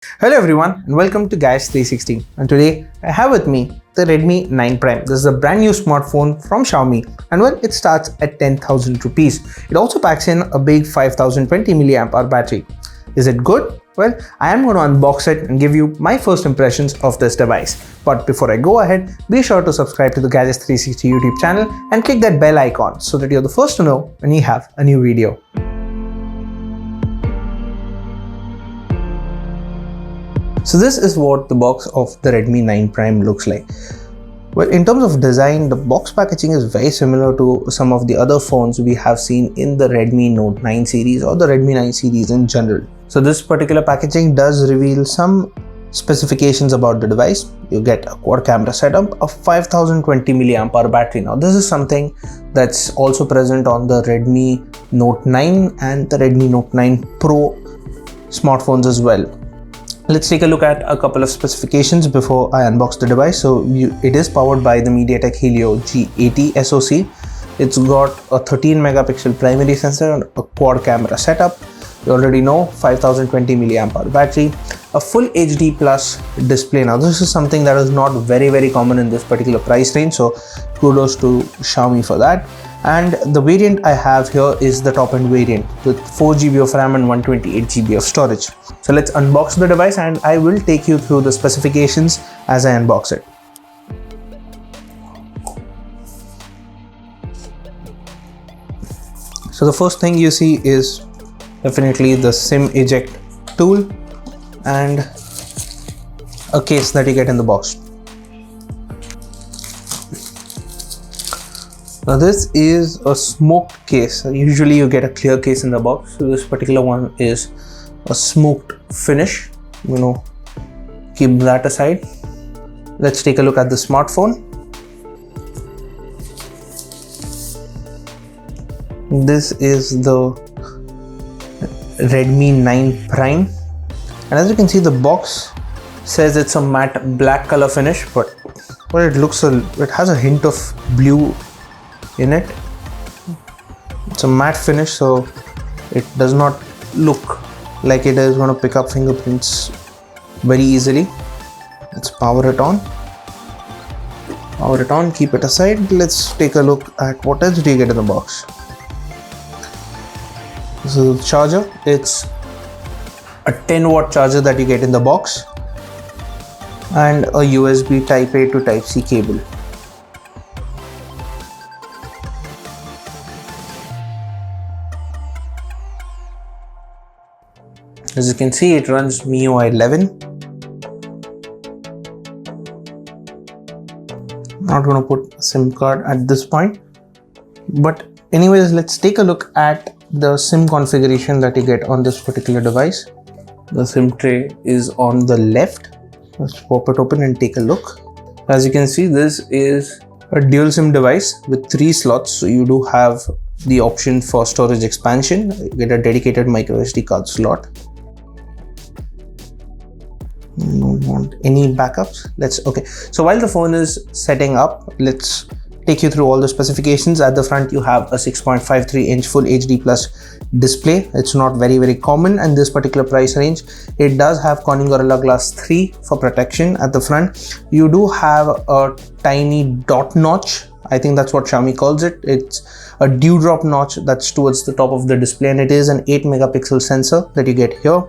Hello everyone and welcome to Guys 360, and today I have with me the Redmi 9 Prime. This is a brand new smartphone from Xiaomi, and well, it starts at 10,000 rupees. It also packs in a big 5020 mAh battery. Is it good? Well, I am going to unbox it and give you my first impressions of this device. But before I go ahead, be sure to subscribe to the Gadgets 360 YouTube channel and click that bell icon so that you're the first to know when we have a new video. So this is what the box of the Redmi 9 Prime looks like. Well, in terms of design, the box packaging is very similar to some of the other phones we have seen in the Redmi Note 9 series or the Redmi 9 series in general. So this particular packaging does reveal some specifications about the device. You get a quad camera setup, a 5020 mAh battery. Now this is something that's also present on the Redmi Note 9 and the Redmi Note 9 Pro smartphones as well. Let's take a look at a couple of specifications before I unbox the device. So it is powered by the MediaTek Helio G80 SoC. It's got a 13 megapixel primary sensor and a quad camera setup. You already know, 5020 mAh battery, a full HD plus display. Now this is something that is not very common in this particular price range, so kudos to Xiaomi for that. And the variant I have here is the top end variant with 4GB of RAM and 128GB of storage. So let's unbox the device and I will take you through the specifications as I unbox it. So the first thing you see is definitely the SIM eject tool and a case that you get in the box. Now this is a smoked case. Usually you get a clear case in the box. So this particular one is a smoked finish. Keep that aside. Let's take a look at the smartphone. This is the Redmi 9 Prime. And as you can see, the box says it's a matte black color finish, but it has a hint of blue in it. It's a matte finish, so it does not look like it is going to pick up fingerprints very easily. Let's power it on. Keep it aside. Let's take a look at what else do you get in the box. This is the charger. It's a 10-watt charger that you get in the box and a USB Type A to Type C cable. As you can see, it runs MIUI 11. Not going to put a SIM card at this point, but anyways, let's take a look at the SIM configuration that you get on this particular device. The SIM tray is on the left. Let's pop it open and take a look. As you can see, this is a dual SIM device with 3 slots. So you do have the option for storage expansion. You get a dedicated micro SD card slot. Don't want any backups. Okay, so while the phone is setting up, let's take you through all the specifications. At the front you have a 6.53 inch full HD plus display. It's not very common in this particular price range. It does have Corning Gorilla Glass 3 for protection. At the front you do have a tiny dot notch. I think that's what Xiaomi calls it. It's a dewdrop notch that's towards the top of the display, and it is an 8 megapixel sensor that you get here.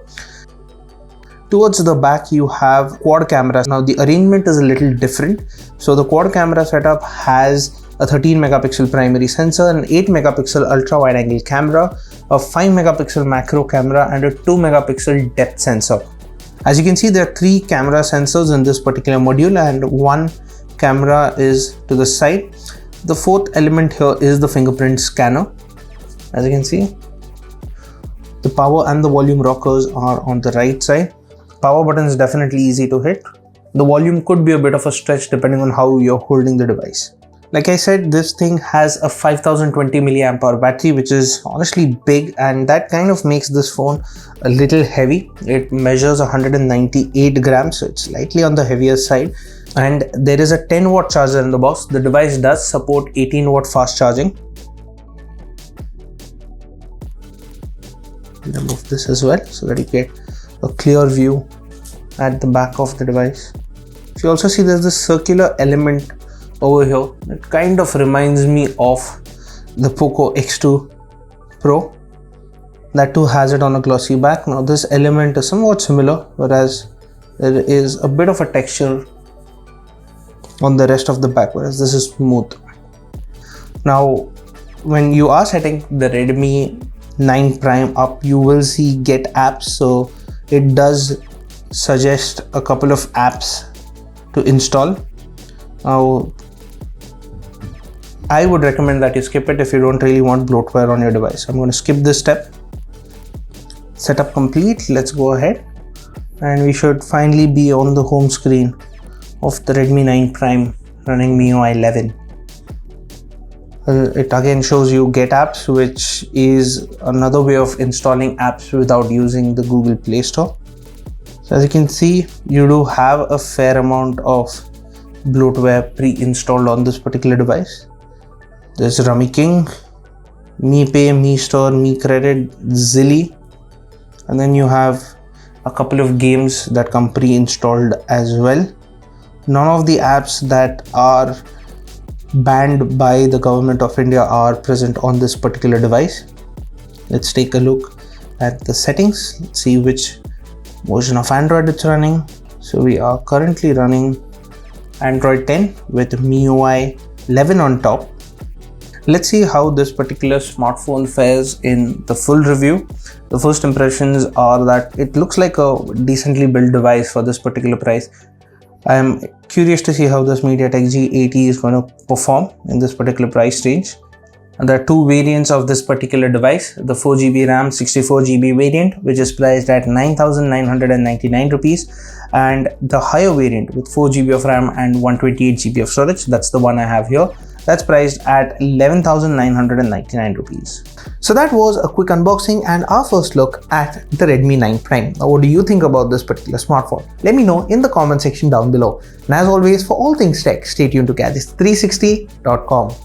Towards the back you have quad cameras. Now the arrangement is a little different. So the quad camera setup has a 13 megapixel primary sensor, an 8 megapixel ultra wide angle camera, a 5 megapixel macro camera and a 2 megapixel depth sensor. As you can see, there are 3 camera sensors in this particular module and 1 camera is to the side. The 4th element here is the fingerprint scanner. As you can see, the power and the volume rockers are on the right side. Power button is definitely easy to hit. The volume could be a bit of a stretch depending on how you're holding the device. Like I said, this thing has a 5020 mAh battery, which is honestly big, and that kind of makes this phone a little heavy. It measures 198 grams, so it's slightly on the heavier side. And there is a 10-watt charger in the box. The device does support 18-watt fast charging. Remove this as well so that you get a clear view at the back of the device. So you also see there's this circular element over here. It kind of reminds me of the Poco X2 Pro. That too has it on a glossy back. Now this element is somewhat similar, whereas there is a bit of a texture on the rest of the back, whereas this is smooth. Now when you are setting the Redmi 9 Prime up, you will see get apps, so it does suggest a couple of apps to install. Now I would recommend that you skip it if you don't really want bloatware on your device. I'm going to skip this step. Setup complete. Let's go ahead, and we should finally be on the home screen of the Redmi 9 Prime running MIUI 11. It again shows you get apps, which is another way of installing apps without using the Google Play Store. So as you can see, you do have a fair amount of bloatware pre-installed on this particular device. There's Rummy King, Mi Pay, Mi Store, Mi Credit, Zilly, and then you have a couple of games that come pre-installed as well. None of the apps that are banned by the government of India are present on this particular device. Let's take a look at the settings. Let's see which version of Android it's running. So we are currently running Android 10 with MIUI 11 on top. Let's see how this particular smartphone fares in the full review. The first impressions are that it looks like a decently built device for this particular price. I am curious to see how this MediaTek G80 is going to perform in this particular price range. And there are two variants of this particular device. The 4GB RAM 64GB variant, which is priced at 9,999 rupees, and the higher variant with 4GB of RAM and 128GB of storage. That's the one I have here. That's priced at 11,999 rupees. So that was a quick unboxing and our first look at the Redmi 9 Prime. Now what do you think about this particular smartphone? Let me know in the comment section down below. And as always, for all things tech, stay tuned to gadgets360.com.